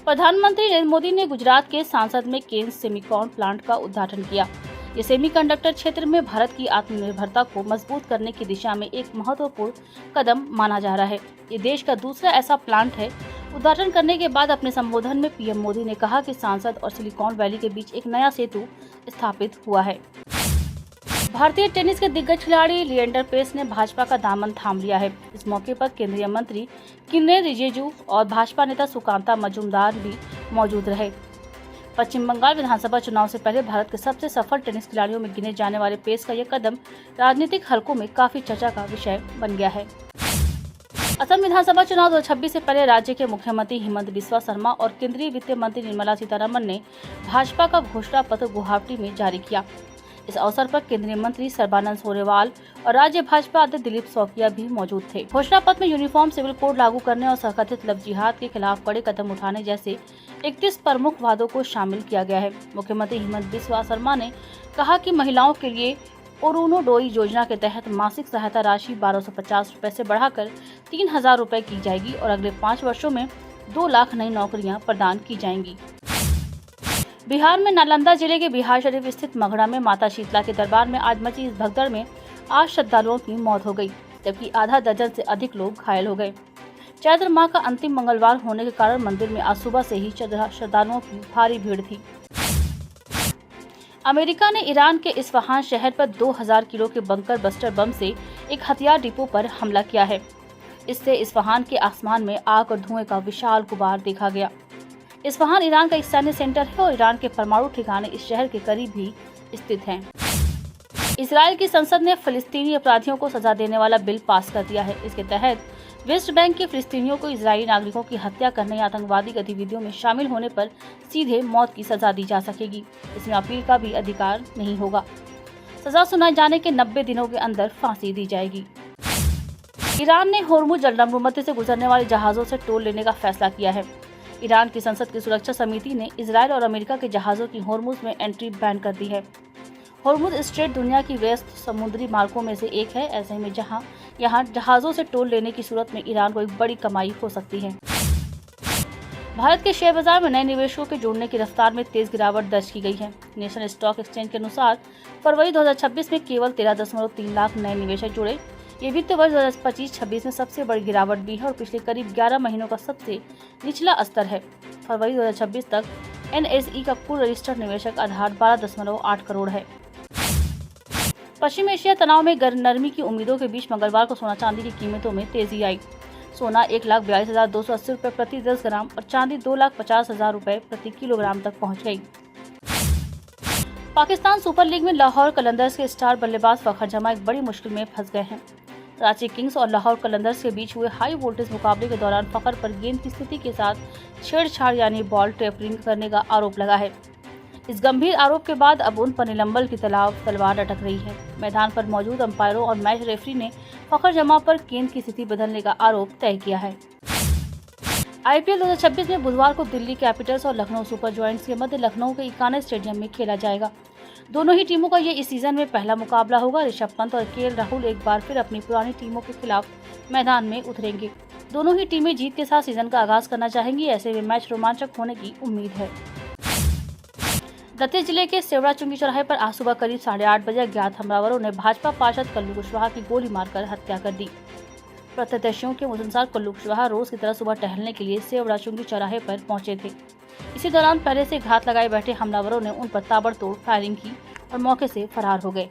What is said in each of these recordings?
प्रधानमंत्री नरेंद्र मोदी ने गुजरात के सांसद में केन सेमीकॉन प्लांट का उद्घाटन किया। ये सेमीकंडक्टर क्षेत्र में भारत की आत्मनिर्भरता को मजबूत करने की दिशा में एक महत्वपूर्ण कदम माना जा रहा है। ये देश का दूसरा ऐसा प्लांट है। उद्घाटन करने के बाद अपने संबोधन में पीएम मोदी ने कहा कि सांसद और सिलिकॉन वैली के बीच एक नया सेतु स्थापित हुआ है। भारतीय टेनिस के दिग्गज खिलाड़ी लिएंडर पेस ने भाजपा का दामन थाम लिया है। इस मौके पर केंद्रीय मंत्री किरेन रिजिजू और भाजपा नेता सुकांता मजूमदार भी मौजूद रहे। पश्चिम बंगाल विधानसभा चुनाव से पहले भारत के सबसे सफल टेनिस खिलाड़ियों में गिने जाने वाले पेस का यह कदम राजनीतिक हलकों में काफी चर्चा का विषय बन गया है। असम विधानसभा चुनाव 2026 से पहले राज्य के मुख्यमंत्री हिमंत बिस्वा शर्मा और केंद्रीय वित्त मंत्री निर्मला सीतारमण ने भाजपा का घोषणा पत्र गुवाहाटी में जारी किया। इस अवसर पर केंद्रीय मंत्री सर्बानंद सोनोवाल और राज्य भाजपा अध्यक्ष दिलीप सौकिया भी मौजूद थे। घोषणा पत्र में यूनिफॉर्म सिविल कोड लागू करने और संगठित लव जिहाद के खिलाफ बड़े कदम उठाने जैसे 31 प्रमुख वादों को शामिल किया गया है। मुख्यमंत्री हिमंत बिस्वा शर्मा ने कहा कि महिलाओं के लिए अरुणोदय योजना के तहत मासिक सहायता राशि 1250 रुपए से बढ़ाकर 3000 रुपए की जाएगी और अगले 5 वर्षों में 2 लाख नई नौकरियां प्रदान की जाएंगी। बिहार में नालंदा जिले के बिहार शरीफ स्थित मगड़ा में माता शीतला के दरबार में आज मची इस भगदड़ में 8 श्रद्धालुओं की मौत हो गई, जबकि आधा दर्जन से अधिक लोग घायल हो गए। चैत्र माह का अंतिम मंगलवार होने के कारण मंदिर में आज सुबह से ही श्रद्धालुओं की भारी भीड़ थी। अमेरिका ने ईरान के इस्फहान शहर पर 2000 किलो के बंकर बस्टर बम से एक हथियार डिपो पर हमला किया है। इससे इस्फहान के आसमान में आग और धुएं का विशाल गुबार देखा गया। इस्फहान ईरान का एक सैन्य सेंटर है और ईरान के परमाणु ठिकाने इस शहर के करीब ही स्थित हैं। इजराइल की संसद ने फिलिस्तीनी अपराधियों को सजा देने वाला बिल पास कर दिया है। इसके तहत वेस्ट बैंक के फिलिस्तीनियों को इजरायली नागरिकों की हत्या करने या आतंकवादी गतिविधियों में शामिल होने पर सीधे मौत की सजा दी जा सकेगी। इसमें अपील का भी अधिकार नहीं होगा। सजा सुनाए जाने के 90 दिनों के अंदर फांसी दी जाएगी। ईरान ने होर्मुज जलमग्न मध्य से गुजरने वाले जहाजों से टोल लेने का फैसला किया है। ईरान की संसद की सुरक्षा समिति ने इजराइल और अमेरिका के जहाजों की होर्मुज में एंट्री बैन कर दी है। होर्मुज स्ट्रेट दुनिया की व्यस्त समुद्री मार्गों में से एक है। ऐसे में यहाँ जहाजों से टोल लेने की सूरत में ईरान को एक बड़ी कमाई हो सकती है। भारत के शेयर बाजार में नए निवेशकों के जुड़ने की रफ्तार में तेज गिरावट दर्ज की गई है। नेशनल स्टॉक एक्सचेंज के अनुसार फरवरी 2026 में केवल 13.3 लाख नए निवेशक जुड़े। ये वित्त वर्ष 2025-26 में सबसे बड़ी गिरावट भी है और पिछले करीब 11 महीनों का सबसे निचला स्तर है। फरवरी 2026 तक एनएसई का कुल रजिस्टर्ड निवेशक आधार 12.8 करोड़ है। पश्चिम एशिया तनाव में नरमी की उम्मीदों के बीच मंगलवार को सोना चांदी की कीमतों में तेजी आई। सोना 1,42,280 रुपए प्रति 10 ग्राम और चांदी 2,50,000 रुपए प्रति किलोग्राम तक पहुंच गई। पाकिस्तान सुपर लीग में लाहौर कलंदर्स के स्टार बल्लेबाज फखर जमा एक बड़ी मुश्किल में फंस गए हैं। रांची किंग्स और लाहौर कलंदर्स के बीच हुए हाई वोल्टेज मुकाबले के दौरान फखर पर गेंद की स्थिति के साथ छेड़छाड़ यानी बॉल टेपरिंग करने का आरोप लगा है। इस गंभीर आरोप के बाद अब उन पर निलंबन की तलवार अटक रही है। मैदान पर मौजूद अंपायरों और मैच रेफरी ने फखर जमा पर गेंद की स्थिति बदलने का आरोप तय किया है। आईपीएल 2026 में बुधवार को दिल्ली कैपिटल्स और लखनऊ सुपर जॉयंट्स के मध्य लखनऊ के इकाना स्टेडियम में खेला जाएगा। दोनों ही टीमों का ये इस सीजन में पहला मुकाबला होगा। ऋषभ पंत और केएल राहुल एक बार फिर अपनी पुरानी टीमों के खिलाफ मैदान में उतरेंगे। दोनों ही टीमें जीत के साथ सीजन का आगाज करना चाहेंगी। ऐसे में मैच रोमांचक होने की उम्मीद है। दतिया जिले के सेवड़ा चुंगी चौराहे पर आज सुबह करीब 8:30 बजे अज्ञात हमलावरों ने भाजपा पार्षद कल्लू कुशवाहा की गोली मारकर हत्या कर दी। प्रत्यक्षदर्शियों के अनुसार कल्लू कुशवाहा रोज की तरह सुबह टहलने के लिए सेवड़ा चुंगी चौराहे पर पहुंचे थे। इसी दौरान पहले से घात लगाए बैठे हमलावरों ने उन पर ताबड़तोड़ फायरिंग की और मौके से फरार हो गए।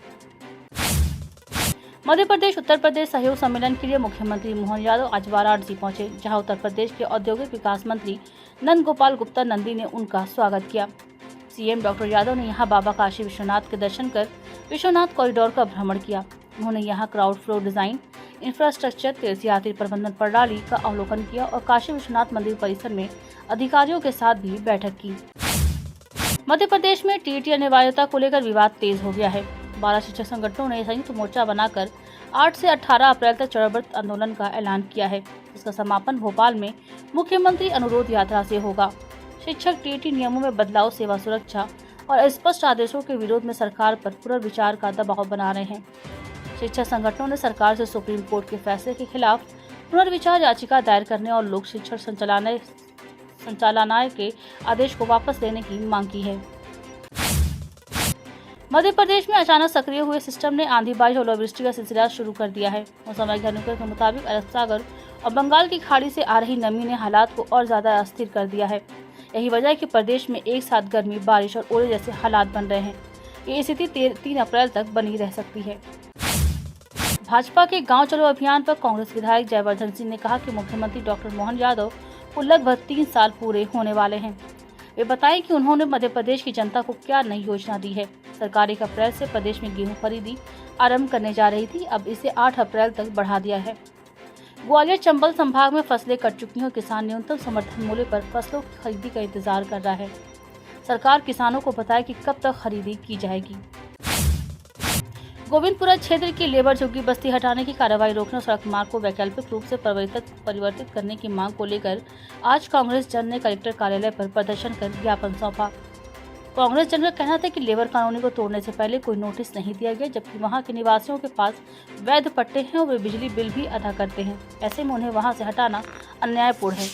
मध्य प्रदेश उत्तर प्रदेश सहयोग सम्मेलन के लिए मुख्यमंत्री मोहन यादव आज वाराणसी पहुंचे, जहां उत्तर प्रदेश के औद्योगिक विकास मंत्री नंद गोपाल गुप्ता नंदी ने उनका स्वागत किया। सीएम डॉक्टर यादव ने यहां बाबा काशी विश्वनाथ के दर्शन कर विश्वनाथ कॉरिडोर का भ्रमण किया। उन्होंने यहां क्राउड फ्लो डिजाइन, इंफ्रास्ट्रक्चर, तीर्थयात्री प्रबंधन प्रणाली का अवलोकन किया और काशी विश्वनाथ मंदिर परिसर में अधिकारियों के साथ भी बैठक की। मध्य प्रदेश में टीईटी अनिवार्यता को लेकर विवाद तेज हो गया है। 12 शिक्षक संगठनों ने संयुक्त मोर्चा बनाकर 8 से 18 अप्रैल तक चरणबद्ध आंदोलन का ऐलान किया है। इसका समापन भोपाल में मुख्यमंत्री अनुरोध यात्रा से होगा। शिक्षक टीईटी नियमों में बदलाव, सेवा सुरक्षा और स्पष्ट आदेशों के विरोध में सरकार पर पुनर्विचार का दबाव बना रहे हैं। शिक्षक संगठनों ने सरकार से सुप्रीम कोर्ट के फैसले के खिलाफ पुनर्विचार याचिका दायर करने और लोक शिक्षण संचालनालय संचालनालय के आदेश को वापस लेने की मांग की है। मध्य प्रदेश में अचानक सक्रिय हुए सिस्टम ने आंधी बारिश और ओलावृष्टि का सिलसिला शुरू कर दिया है। मौसम वैज्ञानिकों के मुताबिक अरब सागर और बंगाल की खाड़ी से आ रही नमी ने हालात को और ज्यादा अस्थिर कर दिया है। यही वजह है कि प्रदेश में एक साथ गर्मी, बारिश और ओले जैसे हालात बन रहे हैं। ये स्थिति 3 अप्रैल तक बनी रह सकती है। भाजपा के गांव चलो अभियान पर कांग्रेस विधायक जयवर्धन सिंह ने कहा कि मुख्यमंत्री डॉक्टर मोहन यादव को लगभग 3 साल पूरे होने वाले हैं। वे बताएं कि उन्होंने मध्य प्रदेश की जनता को क्या नई योजना दी है। सरकार 1 अप्रैल से प्रदेश में गेहूं खरीदी आरंभ करने जा रही थी, अब इसे 8 अप्रैल तक बढ़ा दिया है। ग्वालियर चंबल संभाग में फसलें कट चुकी हैं। किसान न्यूनतम समर्थन मूल्य पर फसलों की खरीदी का इंतजार कर रहा है। सरकार किसानों को बताए कि कब तक खरीदी की जाएगी। गोविंदपुरा क्षेत्र की लेबर झुग्गी बस्ती हटाने की कार्रवाई रोकने और सड़क मार्ग को वैकल्पिक रूप से परिवर्तित करने की मांग को लेकर आज कांग्रेस जन ने कलेक्टर कार्यालय पर प्रदर्शन कर ज्ञापन सौंपा। कांग्रेस जन का कहना था कि लेबर कॉलोनी को तोड़ने से पहले कोई नोटिस नहीं दिया गया, जबकि वहां के निवासियों के पास वैध पट्टे हैं और वे बिजली बिल भी अदा करते हैं। ऐसे में उन्हें वहां से हटाना अन्यायपूर्ण है।